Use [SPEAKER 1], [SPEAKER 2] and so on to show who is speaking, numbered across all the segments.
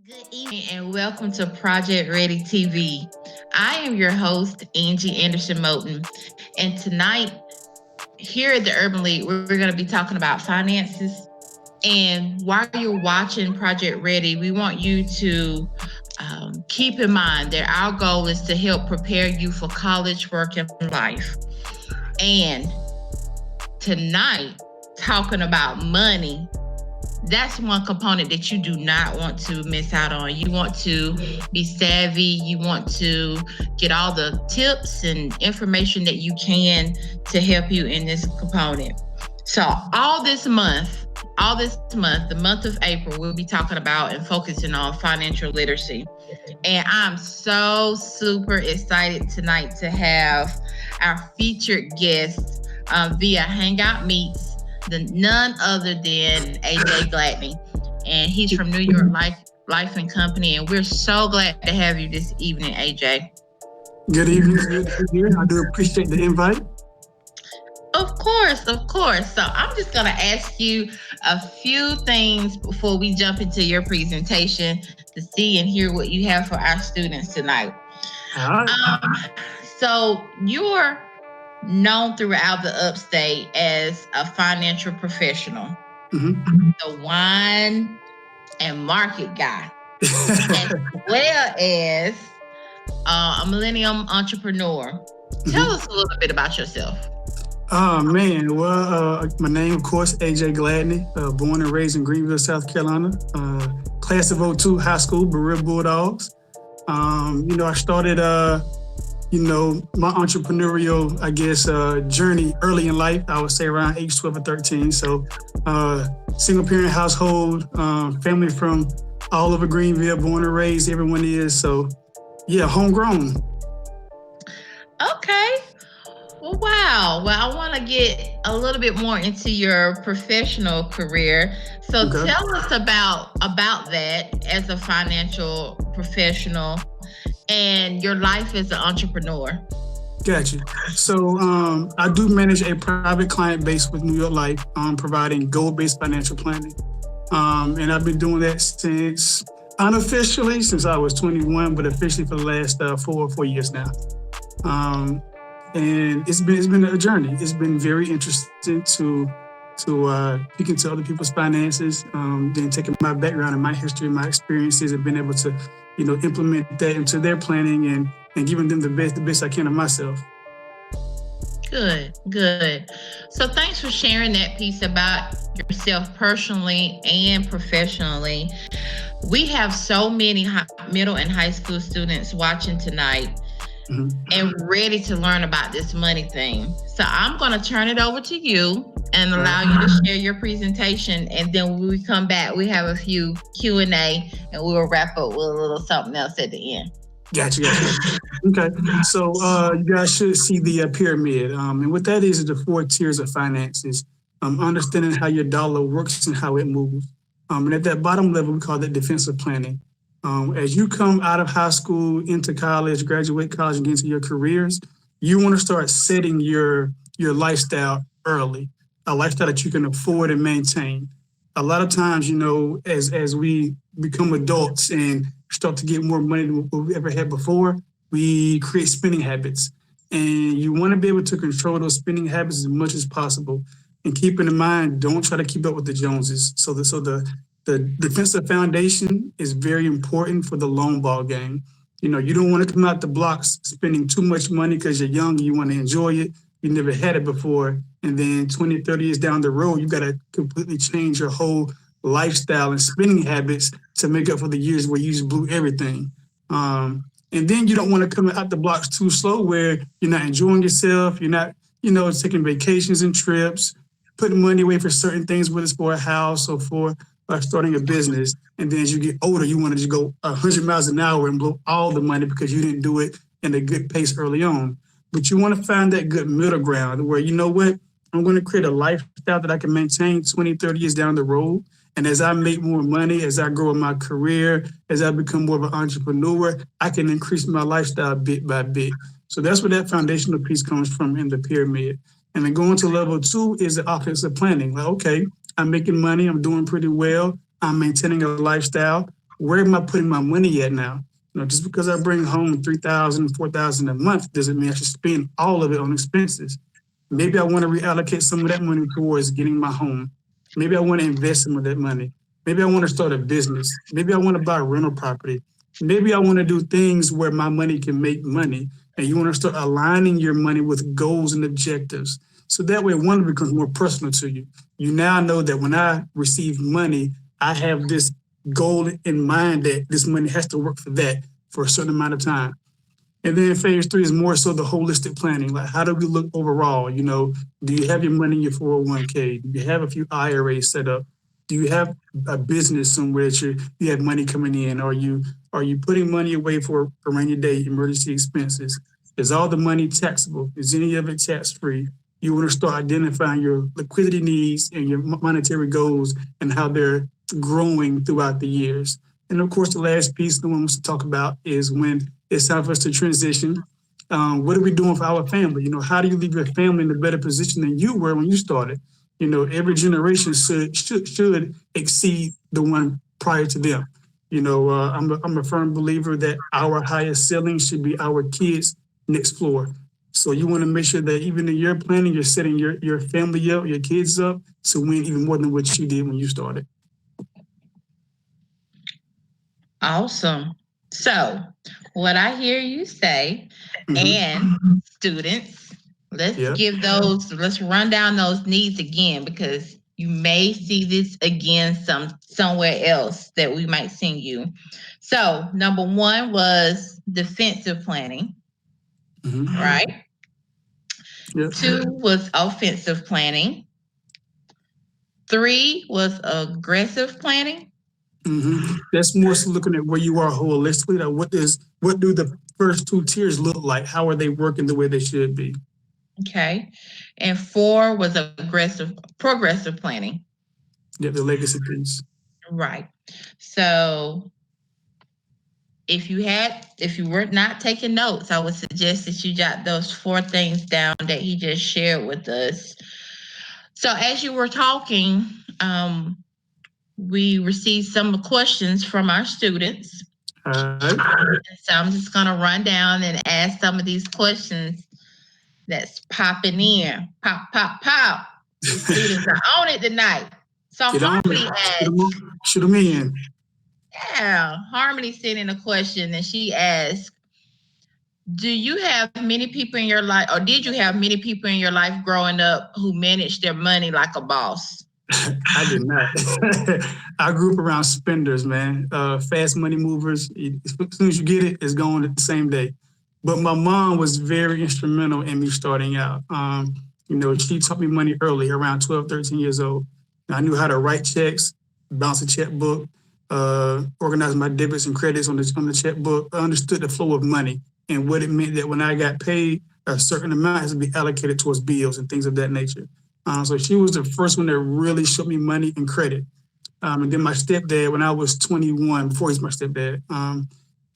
[SPEAKER 1] Good evening and welcome to Project Ready TV. I am your host, Angie Anderson Moten, and tonight here at the Urban League, we're going to be talking about finances. And while you're watching Project Ready, we want you to keep in mind that our goal is to help prepare you for college, work, and life. And tonight, talking about money, that's one component that you do not want to miss out on. You want to be savvy. You want to get all the tips and information that you can to help you in this component. So the month of April, we'll be talking about and focusing on financial literacy. And I'm so super excited tonight to have our featured guest via Hangout Meets, none other than AJ Gladney. And he's from New York Life and Company. And we're so glad to have you this evening, AJ.
[SPEAKER 2] Good evening. I do appreciate the invite.
[SPEAKER 1] Of course. So I'm just going to ask you a few things before we jump into your presentation to see and hear what you have for our students tonight.
[SPEAKER 2] All right.
[SPEAKER 1] So you're known throughout the upstate as a financial professional, the wine and market guy, as well as a millennium entrepreneur. Tell us a little bit about yourself.
[SPEAKER 2] Oh, man. Well, my name, of course, AJ Gladney, born and raised in Greenville, South Carolina, class of 02 high school, Berea Bulldogs. I started, my entrepreneurial, journey early in life. I would say around age 12 or 13. So single parent household, family from all over Greenville, born and raised, everyone is. So, yeah, homegrown.
[SPEAKER 1] Okay. Well, wow. Well, I want to get a little bit more into your professional career. So Tell us about that as a financial professional and your life as an entrepreneur.
[SPEAKER 2] Gotcha. So I do manage a private client base with New York Life, providing goal-based financial planning. And I've been doing that unofficially since I was 21, but officially for the last 4 years now. And it's been a journey. It's been very interesting to peek into other people's finances, then taking my background and my history, my experiences, and being able to, implement that into their planning and giving them the best I can of myself.
[SPEAKER 1] Good. So thanks for sharing that piece about yourself personally and professionally. We have so many middle and high school students watching tonight. And ready to learn about this money thing. So I'm going to turn it over to you and allow you to share your presentation. And then when we come back, we have a few Q&A and we'll wrap up with a little something else at the end.
[SPEAKER 2] Gotcha. Okay. So you guys should see the pyramid. And what that is the 4 tiers of finances. Understanding how your dollar works and how it moves. And at that bottom level, we call that defensive planning. As you come out of high school, into college, graduate college, and get into your careers, you want to start setting your lifestyle early, a lifestyle that you can afford and maintain. A lot of times, as we become adults and start to get more money than what we ever had before, we create spending habits. And you want to be able to control those spending habits as much as possible. And keeping in mind, don't try to keep up with the Joneses. So the defensive foundation is very important for the long ball game. You don't want to come out the blocks spending too much money because you're young, you want to enjoy it. You never had it before. And then 20, 30 years down the road, you got to completely change your whole lifestyle and spending habits to make up for the years where you just blew everything. And then you don't want to come out the blocks too slow where you're not enjoying yourself. You're not, taking vacations and trips, putting money away for certain things, whether it's for a house or for starting a business. And then as you get older, you want to just go 100 miles an hour and blow all the money because you didn't do it in a good pace early on. But you want to find that good middle ground where, I'm going to create a lifestyle that I can maintain 20, 30 years down the road. And as I make more money, as I grow in my career, as I become more of an entrepreneur, I can increase my lifestyle bit by bit. So that's where that foundational piece comes from in the pyramid. And then going to level 2 is the offensive planning. Like, okay, I'm making money. I'm doing pretty well. I'm maintaining a lifestyle. where am I putting my money at now? Just because I bring home 3,000, 4,000 a month doesn't mean I should spend all of it on expenses. Maybe I want to reallocate some of that money towards getting my home. Maybe I want to invest some of that money. Maybe I want to start a business. Maybe I want to buy a rental property. Maybe I want to do things where my money can make money. And you want to start aligning your money with goals and objectives. So that way, one becomes more personal to you. You now know that when I receive money, I have this goal in mind that this money has to work for that for a certain amount of time. And then phase 3 is more so the holistic planning. Like, how do we look overall? Do you have your money in your 401k? Do you have a few IRAs set up? Do you have a business somewhere that you have money coming in? Are you putting money away for a rainy day, emergency expenses? Is all the money taxable? Is any of it tax free? You want to start identifying your liquidity needs and your monetary goals and how they're growing throughout the years. And of course, the last piece no one wants to talk about is when it's time for us to transition. What are we doing for our family? How do you leave your family in a better position than you were when you started? Every generation should exceed the one prior to them. I'm a firm believer that our highest ceiling should be our kids' next floor. So you want to make sure that even in your planning, you're setting your family up, your kids up to win even more than what you did when you started.
[SPEAKER 1] Awesome. So what I hear you say, and students, let's run down those needs again, because you may see this again somewhere else that we might send you. So number 1 was defensive planning, right? Yep. 2 was offensive planning. 3 was aggressive planning.
[SPEAKER 2] That's more so looking at where you are holistically. Like what do the first 2 tiers look like? How are they working the way they should be?
[SPEAKER 1] Okay. And 4 was progressive planning.
[SPEAKER 2] Yeah, the legacy piece.
[SPEAKER 1] Right. So if you were not taking notes, I would suggest that you jot those 4 things down that he just shared with us. So as you were talking, we received some questions from our students. So I'm just going to run down and ask some of these questions that's popping in. Pop, pop, pop. The students are on it tonight. So Harmony asked.
[SPEAKER 2] Shoot them in.
[SPEAKER 1] Yeah, Harmony sent in a question and she asked, do you have many people in your life, or did you have many people in your life growing up who managed their money like a boss?
[SPEAKER 2] I did not. I grew up around spenders, man. Fast money movers. As soon as you get it, it's gone at the same day. But my mom was very instrumental in me starting out. She taught me money early, around 12, 13 years old. I knew how to write checks, bounce a checkbook, organize my debits and credits on the checkbook. I understood the flow of money and what it meant that when I got paid, a certain amount has to be allocated towards bills and things of that nature. So she was the first one that really showed me money and credit. And then my stepdad, when I was 21, before he's my stepdad,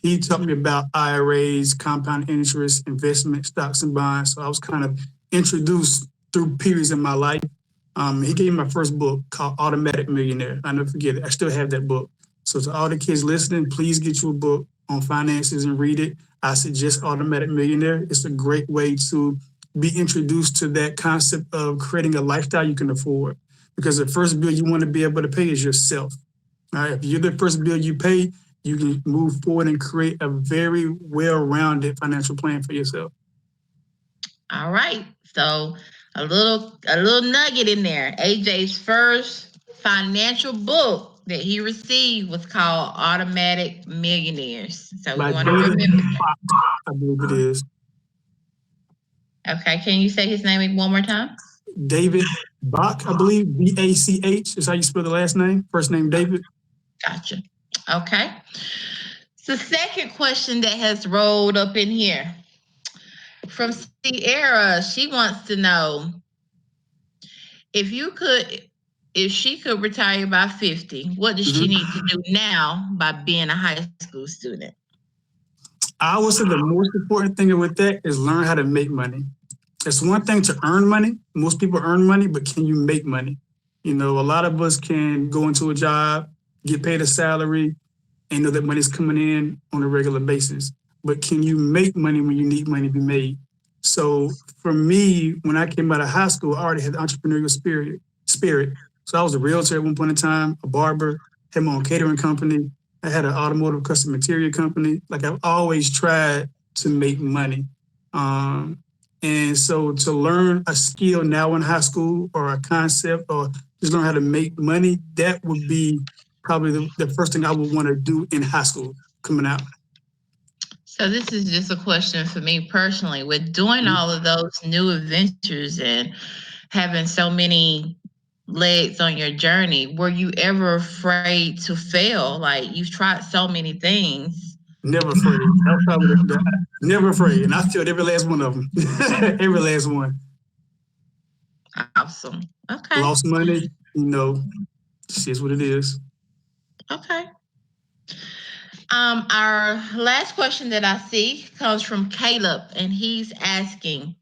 [SPEAKER 2] he taught me about IRAs, compound interest, investment, stocks and bonds. So I was kind of introduced through periods in my life. He gave me my first book called Automatic Millionaire. I never forget it. I still have that book. So to all the kids listening, please get you a book on finances and read it. I suggest Automatic Millionaire. It's a great way to be introduced to that concept of creating a lifestyle you can afford. Because the first bill you want to be able to pay is yourself. All right, if you're the first bill you pay, you can move forward and create a very well-rounded financial plan for yourself.
[SPEAKER 1] All right. So a little nugget in there. AJ's first financial book that he received was called Automatic Millionaires. So we want to remember that.
[SPEAKER 2] I believe it is.
[SPEAKER 1] Okay. Can you say his name one more time?
[SPEAKER 2] David Bach, I believe. B-A-C-H is how you spell the last name. First name, David.
[SPEAKER 1] Gotcha. Okay. So second question that has rolled up in here from Sierra, she wants to know if she could retire by 50, what does she need to do now by being a high school student?
[SPEAKER 2] I would say the most important thing with that is learn how to make money. It's one thing to earn money. Most people earn money, but can you make money? A lot of us can go into a job, get paid a salary, and know that money's coming in on a regular basis. But can you make money when you need money to be made? So for me, when I came out of high school, I already had the entrepreneurial spirit. So I was a realtor at one point in time, a barber, had my own catering company. I had an automotive custom interior company. Like I've always tried to make money. Um, and so to learn a skill now in high school or a concept or just learn how to make money, that would be probably the first thing I would want to do in high school coming out.
[SPEAKER 1] So this is just a question for me personally. With doing all of those new adventures and having so many legs on your journey, were you ever afraid to fail? Like you've tried so many things.
[SPEAKER 2] Never afraid. That was probably never afraid. And I failed every last one of them. Every last one.
[SPEAKER 1] Awesome. Okay.
[SPEAKER 2] Lost money, this is what it is.
[SPEAKER 1] Okay. Our last question that I see comes from Caleb, and he's asking,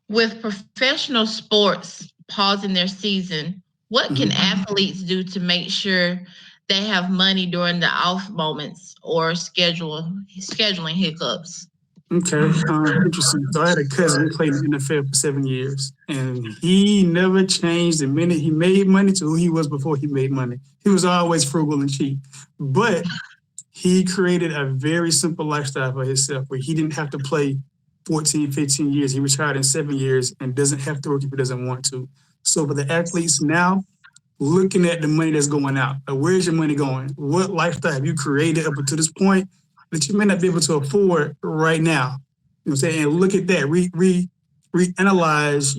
[SPEAKER 1] with professional sports pausing their season, what can athletes do to make sure they have money during the off moments or scheduling hiccups?
[SPEAKER 2] Okay, interesting. So I had a cousin who played in the NFL for 7 years, and he never changed the minute he made money to who he was before he made money. He was always frugal and cheap, but he created a very simple lifestyle for himself where he didn't have to play 14, 15 years. He retired in 7 years and doesn't have to work if he doesn't want to. So for the athletes now, looking at the money that's going out, where's your money going? What lifestyle have you created up until this point that you may not be able to afford right now? You know what I'm saying? And look at that, reanalyze,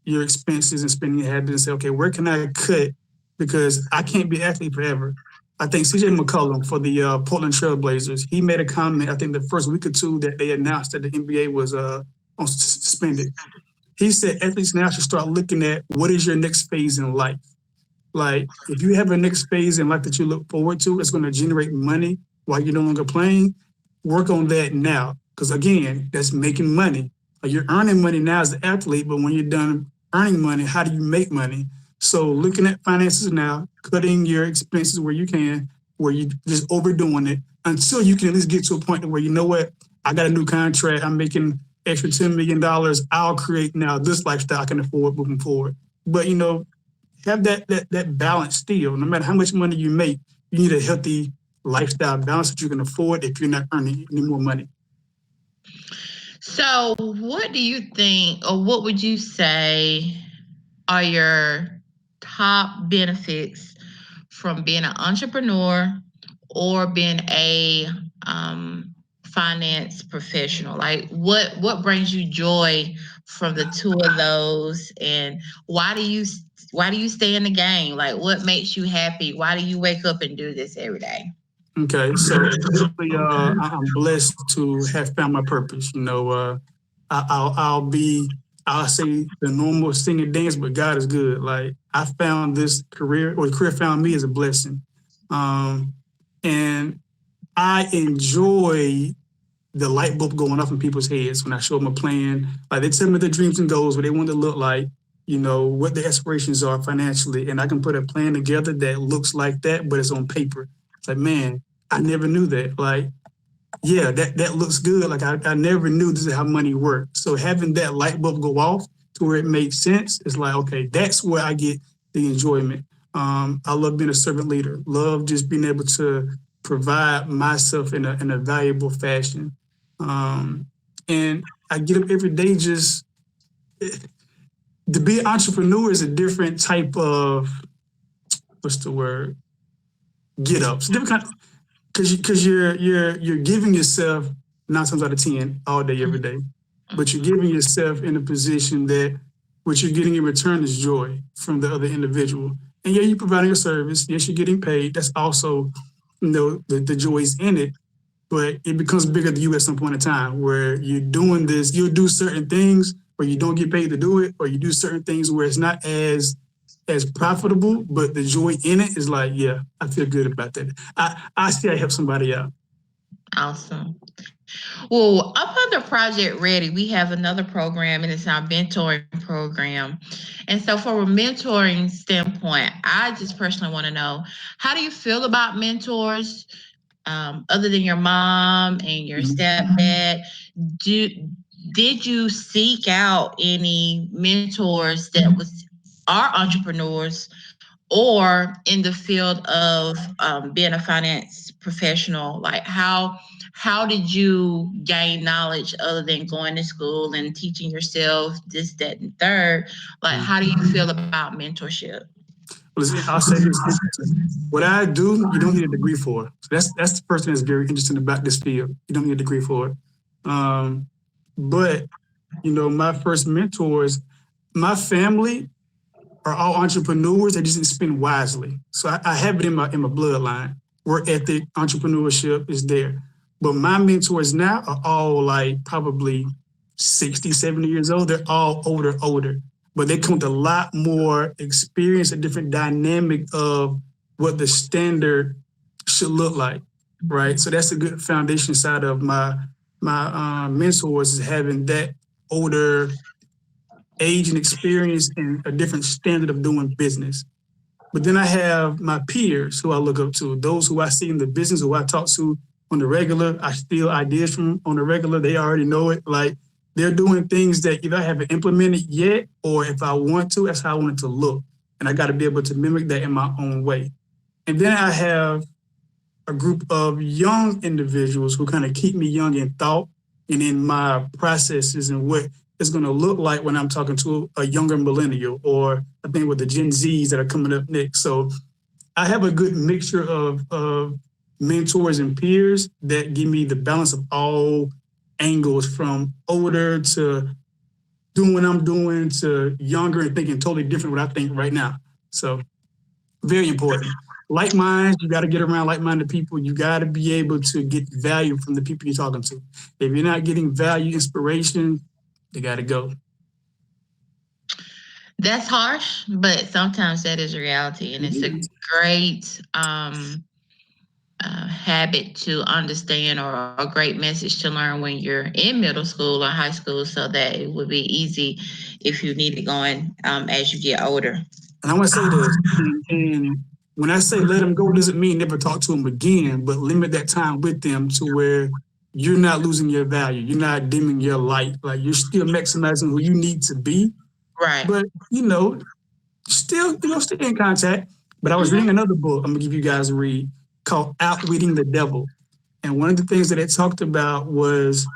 [SPEAKER 2] your expenses and spending habits and say, okay, where can I cut? Because I can't be an athlete forever. I think CJ McCollum for the Portland Trail Blazers, he made a comment, I think the first week or two that they announced that the NBA was suspended. He said athletes now should start looking at what is your next phase in life. Like if you have a next phase in life that you look forward to, it's going to generate money while you're no longer playing. Work on that now. Because again, that's making money. Like you're earning money now as an athlete, but when you're done earning money, how do you make money? So looking at finances now, cutting your expenses where you can, where you just overdoing it until you can at least get to a point where you know what, I got a new contract, I'm making extra $10 million, I'll create now this lifestyle I can afford moving forward. But have that balance still. No matter how much money you make, you need a healthy lifestyle balance that you can afford if you're not earning any more money.
[SPEAKER 1] So what do you think, or what would you say are your top benefits from being an entrepreneur or being a finance professional? Like what brings you joy from the two of those, and why do you stay in the game? Like what makes you happy? Why do you wake up and do this every day?
[SPEAKER 2] Okay, so basically, I'm blessed to have found my purpose. I'll say the normal sing and dance, but God is good. Like I found this career, or the career found me as a blessing, and I enjoy the light bulb going off in people's heads when I show them a plan. Like they tell me their dreams and goals, what they want to look like, what their aspirations are financially, and I can put a plan together that looks like that, but it's on paper. It's like, man, I never knew that. Like, yeah, that looks good. Like I never knew this is how money worked. So having that light bulb go off to where it makes sense, it's like, okay, that's where I get the enjoyment. I love being a servant leader. Love just being able to provide myself in a valuable fashion. And I get up every day just to be an entrepreneur is a different type of, what's the word? Get ups. Different kind, because you're giving yourself 9 times out of 10 all day, every day, but you're giving yourself in a position that what you're getting in return is joy from the other individual. And yeah, you're providing a service. Yes, you're getting paid. That's also, the joy is in it, but it becomes bigger than you at some point in time where you're doing this. You'll do certain things where you don't get paid to do it, or you do certain things where it's not as profitable, but the joy in it is like, yeah, I feel good about that. I see I help somebody out.
[SPEAKER 1] Awesome. Well, up under Project Ready, we have another program, and it's our mentoring program. And so, from a mentoring standpoint, I just personally want to know, how do you feel about mentors? other than your mom and your stepdad, do did you seek out any mentors that are entrepreneurs or in the field of being a finance professional? Like how did you gain knowledge other than going to school and teaching yourself this, that, and third? Like, how do you feel about mentorship?
[SPEAKER 2] Well, I'll say this. What I do, you don't need a degree for. So that's the first thing that's very interesting about this field. You don't need a degree for it. But, my first mentors, my family are all entrepreneurs. They just didn't spend wisely. So I have it in my bloodline. Work ethic, entrepreneurship is there. But my mentors now are all like probably 60, 70 years old. They're all older. But they come with a lot more experience, a different dynamic of what the standard should look like, right? So that's a good foundation side of my mentors, is having that older age and experience and a different standard of doing business. But then I have my peers who I look up to, those who I see in the business, who I talk to on the regular. I steal ideas from on the regular. They already know it. Like, they're doing things that either I haven't implemented yet, or if I want to, that's how I want it to look. And I got to be able to mimic that in my own way. And then I have a group of young individuals who kind of keep me young in thought and in my processes and what it's going to look like when I'm talking to a younger millennial, or I think with the Gen Zs that are coming up next. So I have a good mixture of mentors and peers that give me the balance of all angles, from older to doing what I'm doing to younger and thinking totally different what I think right now. So very important. Like minds, you got to get around like-minded people. You got to be able to get value from the people you're talking to. If you're not getting value, inspiration, you got to go.
[SPEAKER 1] That's harsh, but sometimes that is reality, and it's a great habit to understand, or a great message to learn when you're in middle school or high school, so that it would be easy if you need it going as you get older.
[SPEAKER 2] And I want to say this, and when I say let them go, doesn't mean never talk to them again, but limit that time with them to where you're not losing your value. You're not dimming your light. Like, you're still maximizing who you need to be.
[SPEAKER 1] Right.
[SPEAKER 2] But, still stay in contact. But I was reading another book I'm going to give you guys a read, called Outwitting the Devil. And one of the things that it talked about was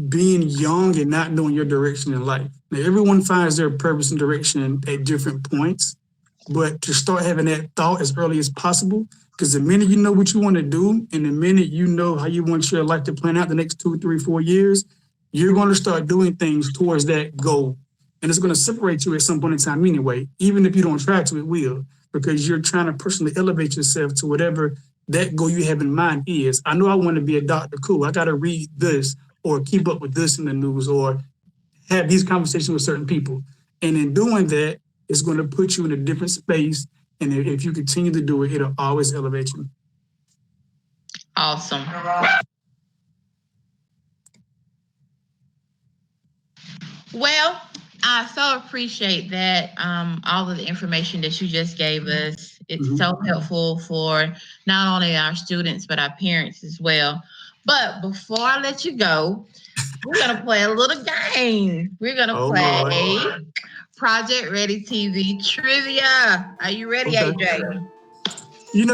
[SPEAKER 2] being young and not knowing your direction in life. Now, everyone finds their purpose and direction at different points, but to start having that thought as early as possible, because the minute you know what you want to do, and the minute you know how you want your life to plan out the next 2, 3, 4 years, you're going to start doing things towards that goal. And it's going to separate you at some point in time anyway. Even if you don't try to, it will, because you're trying to personally elevate yourself to whatever that goal you have in mind is. I know I want to be a doctor. Cool. I got to read this, or keep up with this in the news, or have these conversations with certain people. And in doing that, it's going to put you in a different space. And if you continue to do it, it'll always elevate you.
[SPEAKER 1] Awesome. Well, I so appreciate that, all of the information that you just gave us. It's so helpful for not only our students, but our parents as well. But before I let you go, we're going to play a little game. We're going to play Project Ready TV Trivia. Are you ready, AJ?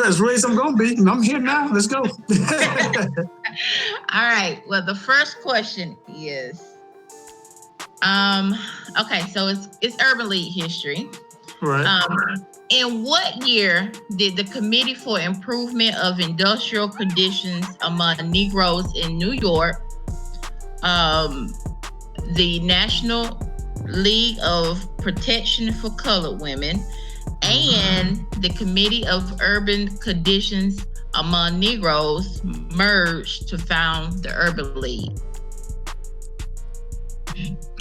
[SPEAKER 2] As ready as I'm going to be. I'm here now. Let's go.
[SPEAKER 1] All right. Well, the first question is, okay, so it's Urban League history.
[SPEAKER 2] Right.
[SPEAKER 1] In what year did the Committee for Improvement of Industrial Conditions Among Negroes in New York, the National League of Protection for Colored Women, and the Committee of Urban Conditions Among Negroes merged to found the Urban League?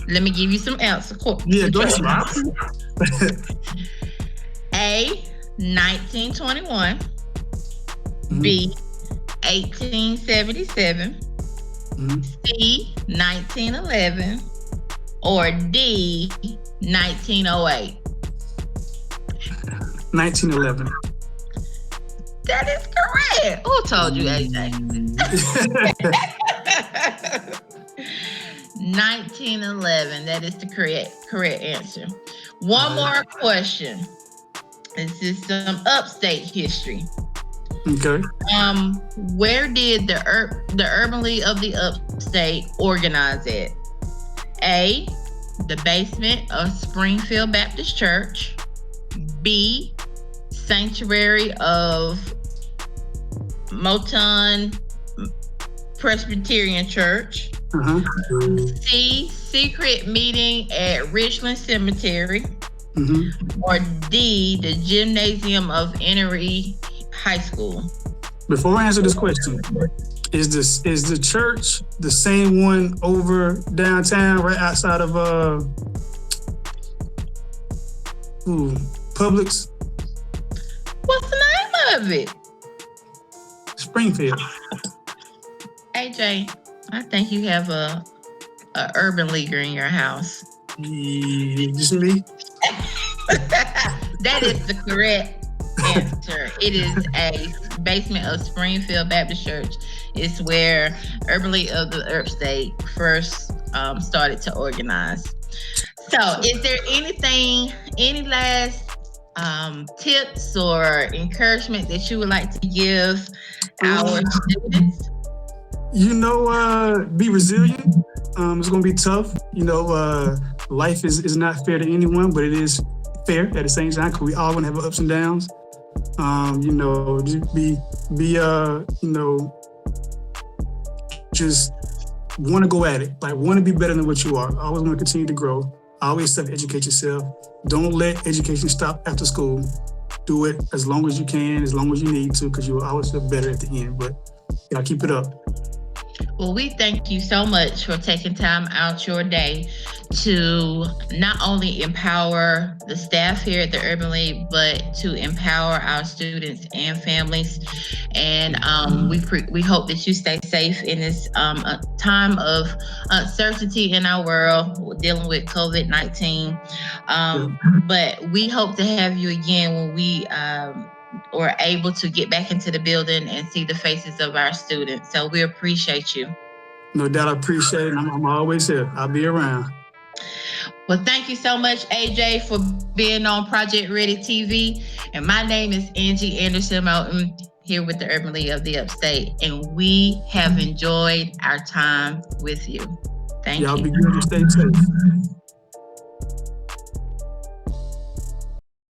[SPEAKER 1] Let me give you some answers.
[SPEAKER 2] Yeah, go ahead.
[SPEAKER 1] A, 1921. B, 1877. C, 1911. Or D, 1908.
[SPEAKER 2] 1911.
[SPEAKER 1] That is correct. Hey, who told you, AJ? 1911. That is the correct answer. One more question. This is some upstate history.
[SPEAKER 2] Okay.
[SPEAKER 1] Where did the Urban League of the Upstate organize at? A, the basement of Springfield Baptist Church. B, sanctuary of Moton Presbyterian Church. C, secret meeting at Richland Cemetery. Or D, the gymnasium of Enery High School.
[SPEAKER 2] Before I answer this question, is the church the same one over downtown, right outside of Publix?
[SPEAKER 1] What's the name of it?
[SPEAKER 2] Springfield.
[SPEAKER 1] AJ, I think you have a urban leaguer in your house.
[SPEAKER 2] Just me?
[SPEAKER 1] That is the correct answer. It is a basement of Springfield Baptist Church. It's where Urban League of the Upstate first started to organize. So, is there any last tips or encouragement that you would like to give our students?
[SPEAKER 2] Be resilient. It's going to be tough. Life is not fair to anyone, but it is fair at the same time because we all going to have ups and downs. Just just want to go at it. Like, want to be better than what you are. Always want to continue to grow. Always self-educate yourself. Don't let education stop after school. Do it as long as you can, as long as you need to, because you will always feel better at the end. But keep it up.
[SPEAKER 1] Well, we thank you so much for taking time out your day to not only empower the staff here at the Urban League, but to empower our students and families. And we hope that you stay safe in this time of uncertainty in our world, dealing with COVID-19. But we hope to have you again when we or able to get back into the building and see the faces of our students. So we appreciate you.
[SPEAKER 2] No doubt, I appreciate it. I'm always here. I'll be around.
[SPEAKER 1] Well, thank you so much, AJ, for being on Project Ready TV. And my name is Angie Anderson Moulton, here with the Urban League of the Upstate. And we have enjoyed our time with you. Thank you.
[SPEAKER 2] Y'all be good and stay safe.